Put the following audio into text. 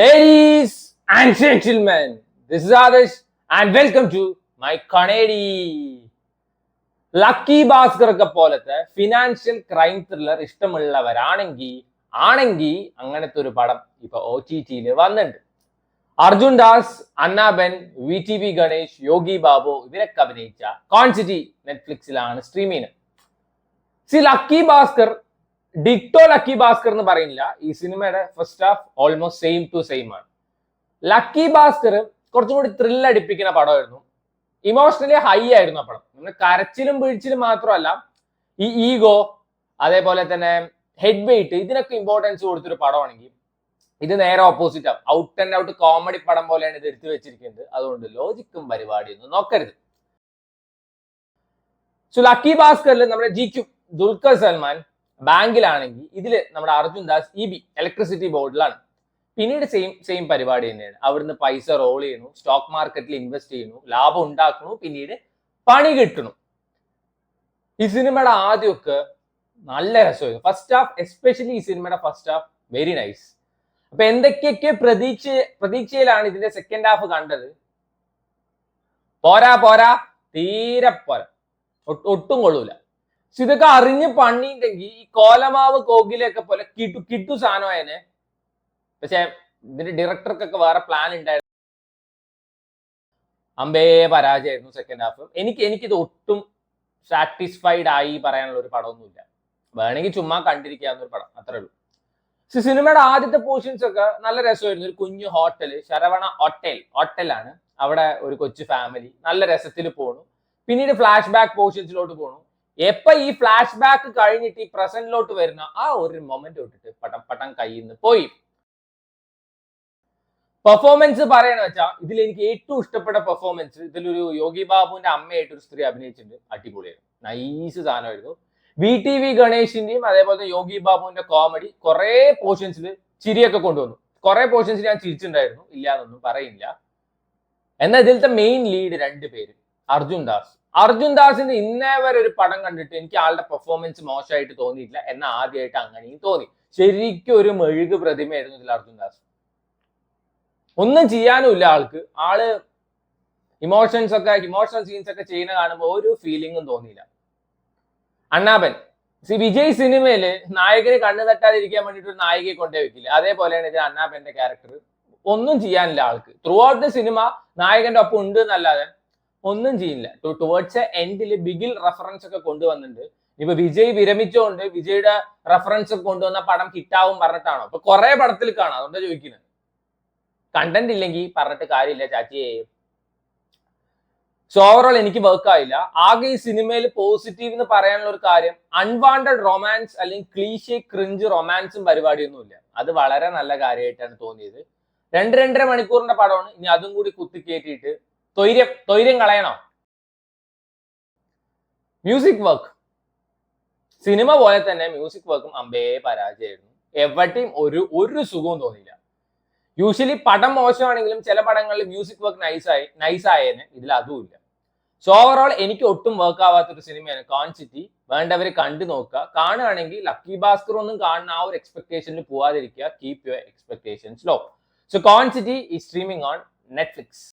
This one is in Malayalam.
Ladies and gentlemen, this is Adesh and welcome to my Kanedi. Lucky Bhaskar ഒക്കെ പോലത്തെ ഫിനാൻഷ്യൽ ക്രൈം ത്രില്ലർ ഇഷ്ടമുള്ളവരാണെങ്കിൽ അങ്ങനത്തെ ഒരു പടം ഇപ്പൊ OTT വന്നിട്ടുണ്ട്. അർജുൻ ദാസ്, അന്നാബെൻ, VTV ഗണേഷ്, യോഗി ബാബു ഇവരൊക്കെ അഭിനയിച്ച കോൺസിറ്റി നെറ്റ്ഫ്ലിക്സിലാണ് സ്ട്രീം ചെയ്യുന്നത്. ലക്കി ഭാസ്കർ ഡിക്ടോ ലക്കി ഭാസ്കർ എന്ന് പറയുന്നില്ല. ഈ സിനിമയുടെ first half almost same to same ആണ്. ലക്കി ഭാസ്കർ കുറച്ചും കൂടി ത്രില്ല് അടിപ്പിക്കുന്ന പടമായിരുന്നു. ഇമോഷണലി ഹൈ ആയിരുന്നു ആ പടം. നമ്മൾ കരച്ചിലും വീഴ്ചയിലും മാത്രമല്ല, ഈ ഈഗോ അതേപോലെ തന്നെ ഹെഡ് വെയിറ്റ് ഇതിനൊക്കെ ഇമ്പോർട്ടൻസ് കൊടുത്തൊരു പടമാണെങ്കിൽ ഇത് നേരെ ഓപ്പോസിറ്റ് ആവും. ഔട്ട് ആൻഡ് ഔട്ട് കോമഡി പടം പോലെയാണ് ഇത് എടുത്തു വെച്ചിരിക്കുന്നത്. അതുകൊണ്ട് ലോജിക്കും പരിപാടിയൊന്നും നോക്കരുത്. ലക്കി ഭാസ്കറിൽ നമ്മുടെ GQ ദുൽഖർ സൽമാൻ ബാങ്കിലാണെങ്കിൽ ഇതിൽ നമ്മുടെ അർജുൻ ദാസ് EB ഇലക്ട്രിസിറ്റി ബോർഡിലാണ്. പിന്നീട് സെയിം പരിപാടി തന്നെയാണ്. അവിടുന്ന് പൈസ റോൾ ചെയ്യുന്നു, സ്റ്റോക്ക് മാർക്കറ്റിൽ ഇൻവെസ്റ്റ് ചെയ്യുന്നു, ലാഭം ഉണ്ടാക്കുന്നു, പിന്നീട് പണി കിട്ടുന്നു. ഈ സിനിമയുടെ ആദ്യമൊക്കെ നല്ല രസമായിരുന്നു. ഫസ്റ്റ് ഹാഫ് എസ്പെഷ്യലി ഈ സിനിമയുടെ ഫസ്റ്റ് ഹാഫ് വെരി നൈസ്. അപ്പൊ എന്തൊക്കെയൊക്കെ പ്രതീക്ഷയിലാണ് ഇതിന്റെ സെക്കൻഡ് ഹാഫ് കണ്ടത്. പോരാ തീരെ പോരാ, ഒട്ടും കൊള്ളൂല. ഇതൊക്കെ അറിഞ്ഞ് പണിണ്ടെങ്കിൽ ഈ കോലമാവ് കോകിലൊക്കെ പോലെ കിട്ടു സാധനമായനെ. പക്ഷെ ഇതിന്റെ ഡയറക്ടർക്കൊക്കെ വേറെ പ്ലാൻ ഉണ്ടായിരുന്നു. അമ്പേ പരാജയമായിരുന്നു സെക്കൻഡ് ഹാഫ്. എനിക്കിത് ഒട്ടും സാറ്റിസ്ഫൈഡ് ആയി പറയാനുള്ള ഒരു പടമൊന്നുമില്ല. വേണമെങ്കിൽ ചുമ്മാ കണ്ടിരിക്കാവുന്ന ഒരു പടം, അത്രേ ഉള്ളൂ. സിനിമയുടെ ആദ്യത്തെ പോർഷൻസ് ഒക്കെ നല്ല രസമായിരുന്നു. ഒരു കുഞ്ഞു ഹോട്ടല്, ശരവണ ഹോട്ടലാണ്. അവിടെ ഒരു കൊച്ചു ഫാമിലി നല്ല രസത്തിൽ പോണു. പിന്നീട് ഫ്ലാഷ് ബാക്ക് പോർഷൻസിലോട്ട് പോണു. എപ്പ ഈ ഫ്ലാഷ് ബാക്ക് കഴിഞ്ഞിട്ട് ഈ പ്രസന്റിലോട്ട് വരുന്ന ആ ഒരു മൊമെന്റ് തൊട്ടിട്ട് പടം കയ്യിൽ നിന്ന് പോയി. പെർഫോമൻസ് പറയണ വെച്ചാൽ ഇതിൽ എനിക്ക് ഏറ്റവും ഇഷ്ടപ്പെട്ട പെർഫോമൻസ് ഇതിലൊരു യോഗി ബാബുവിന്റെ അമ്മയായിട്ട് ഒരു സ്ത്രീ അഭിനയിച്ചിട്ടുണ്ട്. അടിപൊളിയായിരുന്നു, നൈസ് സാധനമായിരുന്നു. VTV ഗണേഷിന്റെയും അതേപോലെ യോഗി ബാബുവിന്റെ കോമഡി കുറെ പോർഷൻസിൽ ചിരിയൊക്കെ കൊണ്ടുവന്നു. കുറെ പോർഷൻസിൽ ഞാൻ ചിരിച്ചിട്ടുണ്ടായിരുന്നു, ഇല്ലാന്നൊന്നും പറയില്ല. എന്നാൽ ഇതിലത്തെ മെയിൻ ലീഡ് 2 പേര് അർജുൻ ദാസിന്റെ ഇന്നേ വരെ ഒരു പടം കണ്ടിട്ട് എനിക്ക് ആളുടെ പെർഫോമൻസ് മോശമായിട്ട് തോന്നിയിട്ടില്ല. എന്നാൽ ആദ്യമായിട്ട് അങ്ങനെയും തോന്നി. ശരിക്കും ഒരു മെഴുകു പ്രതിമയായിരുന്നു ഇതിൽ അർജുൻ ദാസ്. ഒന്നും ചെയ്യാനുമില്ല ആൾക്ക്. ആള് ഇമോഷണൽ സീൻസ് ഒക്കെ ചെയ്യുന്ന കാണുമ്പോൾ ഒരു ഫീലിംഗും തോന്നിയില്ല. അണ്ണാബൻ വിജയ് സിനിമയില് നായകന് കണ്ണു തട്ടാതിരിക്കാൻ വേണ്ടിട്ട് ഒരു നായികയെ കൊണ്ടേ വെക്കില്ല. അതേപോലെയാണ് ഇത് അണ്ണാബന്റെ ക്യാരക്ടർ. ഒന്നും ചെയ്യാനില്ല ആൾക്ക്. ത്രൂ ഔട്ട് ദ സിനിമ നായകന്റെ ഒപ്പം ഉണ്ട് എന്നല്ലാതെ ഒന്നും ചെയ്യില്ല. ടുവേർഡ്സ് എൻഡില് ബിഗിൽ റെഫറൻസ് ഒക്കെ കൊണ്ടുവന്നിട്ടുണ്ട്. ഇപ്പൊ വിജയ് വിരമിച്ചുകൊണ്ട് വിജയുടെ റെഫറൻസ് ഒക്കെ കൊണ്ടുവന്ന പടം ഹിറ്റാവും പറഞ്ഞിട്ടാണോ? ഇപ്പൊ കുറെ പടത്തിൽ കാണാം. അതുകൊണ്ടാണ് ചോദിക്കുന്നത്. കണ്ടന്റ് ഇല്ലെങ്കിൽ പറഞ്ഞിട്ട് കാര്യമില്ല ചാച്ചിയെ. ഓവറോൾ എനിക്ക് വർക്ക് ആയില്ല. ആകെ ഈ സിനിമയിൽ പോസിറ്റീവ് എന്ന് പറയാനുള്ള ഒരു കാര്യം, അൺവാണ്ടഡ് റൊമാൻസ് അല്ലെങ്കിൽ ക്ലീഷേ ക്രിഞ്ച് റൊമാൻസും പരിപാടിയൊന്നുമില്ല. അത് വളരെ നല്ല കാര്യമായിട്ടാണ് തോന്നിയത്. 2-2.5 മണിക്കൂറിന്റെ പടമാണ്. ഇനി അതും കൂടി കുത്തിക്കേറ്റിയിട്ട് തൊയ്ര്യം കളയണോ? മ്യൂസിക് വർക്ക് സിനിമ പോലെ തന്നെ മ്യൂസിക് വർക്കും അമ്പേ പരാജയമായിരുന്നു. എവിടെയും ഒരു സുഖവും തോന്നിയില്ല. യൂഷ്വലി പടം മോശമാണെങ്കിലും ചില പടങ്ങളിൽ മ്യൂസിക് വർക്ക് നൈസായേനെ. ഇതിൽ അതുമില്ല. ഓവറോൾ എനിക്ക് ഒട്ടും വർക്ക് ആവാത്തൊരു സിനിമയാണ് കോൺസിറ്റി. വേണ്ടവർ കണ്ടു നോക്കുക. കാണുകയാണെങ്കിൽ ലക്കി ഭാസ്കർ ഒന്നും കാണുന്ന ആ ഒരു എക്സ്പെക്ടേഷനിൽ പോവാതിരിക്കുക. Keep your expectations low. കോൺസിറ്റി ഈസ് സ്ട്രീമിംഗ് ഓൺ Netflix.